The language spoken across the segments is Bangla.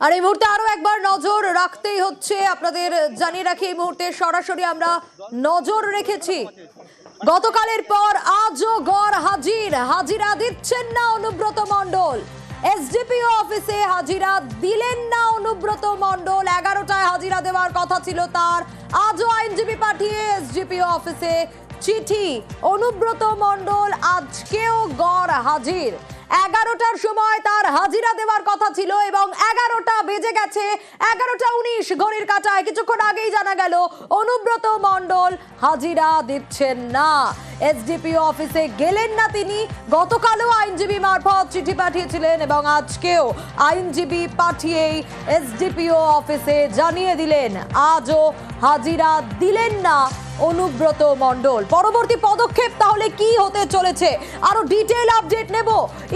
আর এই মুহূর্তে আরো একবার নজর রাখতেই হচ্ছে, আপনাদের জানিয়ে রাখি এই মুহূর্তে সরাসরি আমরা নজর রেখেছি। গতকালের পর আজও গড় হাজিরা দিচ্ছেন না অনুব্রত মণ্ডল। এসডিপিও অফিসে হাজিরা দিলেন না অনুব্রত মণ্ডল। 11টায় হাজিরা দেওয়ার কথা ছিল তার, আজও আইনজীবী পাঠিয়ে এসডিপিও অফিসে চিঠি। অনুব্রত মণ্ডল আজকেও গড় হাজির। 11টার সময় তার হাজিরা দেওয়ার কথা ছিল এবং 11টা বেজে গেছে, 11:19 ঘড়ির কাঁটায়। কিছুক্ষণ আগেই জানা গেল অনুব্রত মণ্ডল হাজিরা দিচ্ছেন না, এসডিপিও অফিসে গেলেন না তিনি। গতকালও আইনজীবী মারফত চিঠি পাঠিয়েছিলেন এবং আজকেও আইনজীবী পাঠিয়েই এসডিপিও অফিসে জানিয়ে দিলেন আজও হাজিরা দিলেন না অনুব্রত মণ্ডল। পরবর্তী পদক্ষেপ তাহলে কি হতে চলেছে, আরো ডিটেইল আপডেট নেব।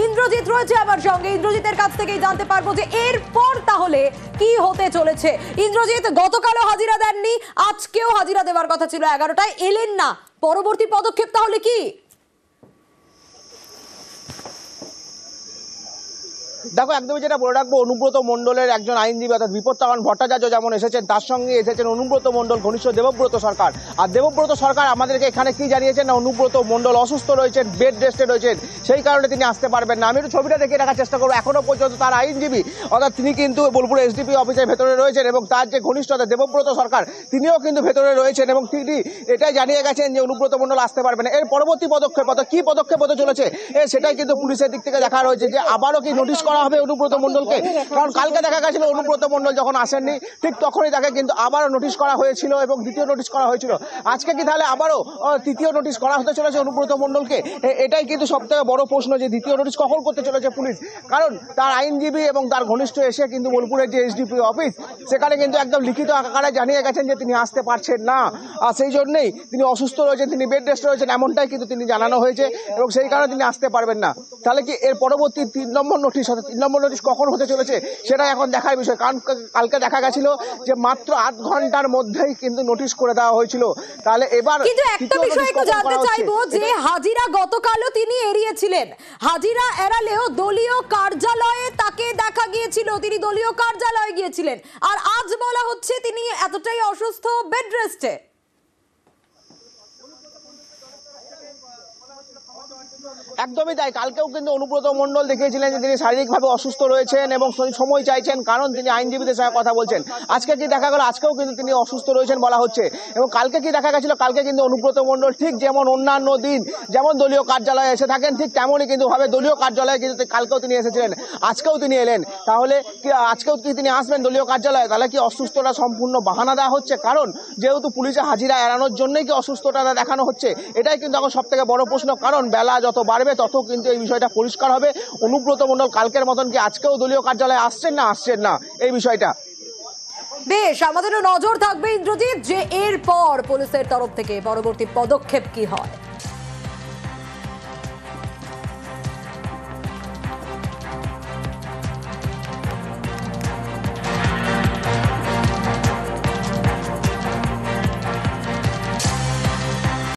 ইন্দ্রজিৎ রয়েছে আমার সঙ্গে, ইন্দ্রজিতের কাছ থেকেই জানতে পারবো যে এরপর তাহলে কি হতে চলেছে। ইন্দ্রজিৎ, গতকালও হাজিরা দেননি, আজকেও হাজিরা দেওয়ার কথা ছিল, 11টায় এলেন না, পরবর্তী পদক্ষেপ তাহলে কি? দেখো, একদমই যেটা বলে রাখবো, অনুব্রত মণ্ডলের একজন আইনজীবী অর্থাৎ বিপত্তায়ন ভট্টাচার্য যেমন এসেছেন, তার সঙ্গে এসেছেন অনুব্রত মণ্ডল ঘনিষ্ঠ দেবব্রত সরকার। আর দেবব্রত সরকার আমাদেরকে এখানে কি জানিয়েছেন না, অনুব্রত মণ্ডল অসুস্থ রয়েছেন, বেড রেস্টে রয়েছেন, সেই কারণে তিনি আসতে পারবেন না। আমি একটু ছবিটা দেখিয়ে রাখার চেষ্টা করবো। এখনো পর্যন্ত তার আইনজীবী অর্থাৎ তিনি কিন্তু বোলপুর এসডিপি অফিসের ভেতরে রয়েছেন এবং তার যে ঘনিষ্ঠতা দেবব্রত সরকার, তিনিও কিন্তু ভেতরে রয়েছেন এবং তিনি এটাই জানিয়ে গেছেন যে অনুব্রত মণ্ডল আসতে পারবেন না। এর পরবর্তী পদক্ষেপ অর্থাৎ কি পদক্ষেপ হতে চলেছে সেটাই কিন্তু পুলিশের দিক থেকে দেখা রয়েছে যে আবারও কি নোটিশ করা হবে অনুব্রত মণ্ডলকে। কারণ কালকে দেখা গেছিল অনুব্রত মণ্ডল যখন আসেননি ঠিক তখনই তাকে কিন্তু আবারও নোটিশ করা হয়েছিল এবং দ্বিতীয় নোটিশ করা হয়েছিল। আজকে কি তাহলে আবারও তৃতীয় নোটিশ করা হতে চলেছে অনুব্রত মণ্ডলকে? এটাই কিন্তু সব থেকে বড় প্রশ্ন যে দ্বিতীয় নোটিশ কখন করতে চলেছে পুলিশ। কারণ তার আইনজীবী এবং তার ঘনিষ্ঠ এসে কিন্তু বোলপুরের যে এসডিপি অফিস সেখানে কিন্তু একদম লিখিত আকারে জানিয়ে গেছেন যে তিনি আসতে পারছেন না, আর সেই জন্যই তিনি অসুস্থ রয়েছেন, তিনি বেড রেস্টে রয়েছেন, এমনটাই কিন্তু তিনি জানানো হয়েছে এবং সেই কারণে তিনি আসতে পারবেন না। তাহলে কি এর পরবর্তী 3 নম্বর নোটিশ অর্থাৎ 3 নম্বর নোটিশ কখন হতে চলেছে সেটা এখন দেখার বিষয়। কারণ কালকে দেখা গেছিল যে মাত্র 8 ঘন্টার মধ্যেই কিন্তু নোটিশ করে দেওয়া হয়েছিল। তাহলে এবার কিন্তু একটা বিষয় একটু জানতে চাইবো যে হাজিরা গতকালও তিনি এড়িয়েছিলেন, হাজিরা এড়ালেও দলীয় কার্যালয়ে তাকে দেখা গিয়েছিল, তিনি দলীয় কার্যালয়ে গিয়েছিলেন, আর আজ বলা হচ্ছে তিনি এতটাই অসুস্থ, বেড রেস্টে। একদমই তাই। কালকেও কিন্তু অনুব্রত মণ্ডল দেখিয়েছিলেন যে তিনি শারীরিকভাবে অসুস্থ রয়েছেন এবং সময় চাইছেন, কারণ তিনি আইনজীবীদের সঙ্গে কথা বলছেন। আজকে কি দেখা গেল, আজকেও কিন্তু তিনি অসুস্থ রয়েছেন বলা হচ্ছে। এবং কালকে কি দেখা গেছিল, কালকে কিন্তু অনুব্রত মণ্ডল ঠিক যেমন অন্যান্য দিন যেমন দলীয় কার্যালয়ে এসে থাকেন ঠিক তেমনই কিন্তু ভাবে দলীয় কার্যালয়ে কিন্তু কালকেও তিনি এসেছিলেন, আজকেও তিনি এলেন। তাহলে কি আজকেও কি তিনি আসবেন দলীয় কার্যালয়ে? তাহলে কি অসুস্থতা সম্পূর্ণ বাহানা দেওয়া হচ্ছে? কারণ যেহেতু পুলিশে হাজিরা এড়ানোর জন্যই কি অসুস্থতা দেখানো হচ্ছে? এটাই কিন্তু এখন সব থেকে বড় প্রশ্ন। কারণ বেলা যত বাড়বে তত কিন্তু এই বিষয়টা পরিষ্কার হবে অনুব্রত মণ্ডল কালকের মতন কি আজকেও দলীয় কার্যালয়ে আসছেন না এই বিষয়টা। বেশ, আমাদেরও নজর থাকবে ইন্দ্রজিৎ যে এরপর পুলিশের তরফ থেকে পরবর্তী পদক্ষেপ কি হয়।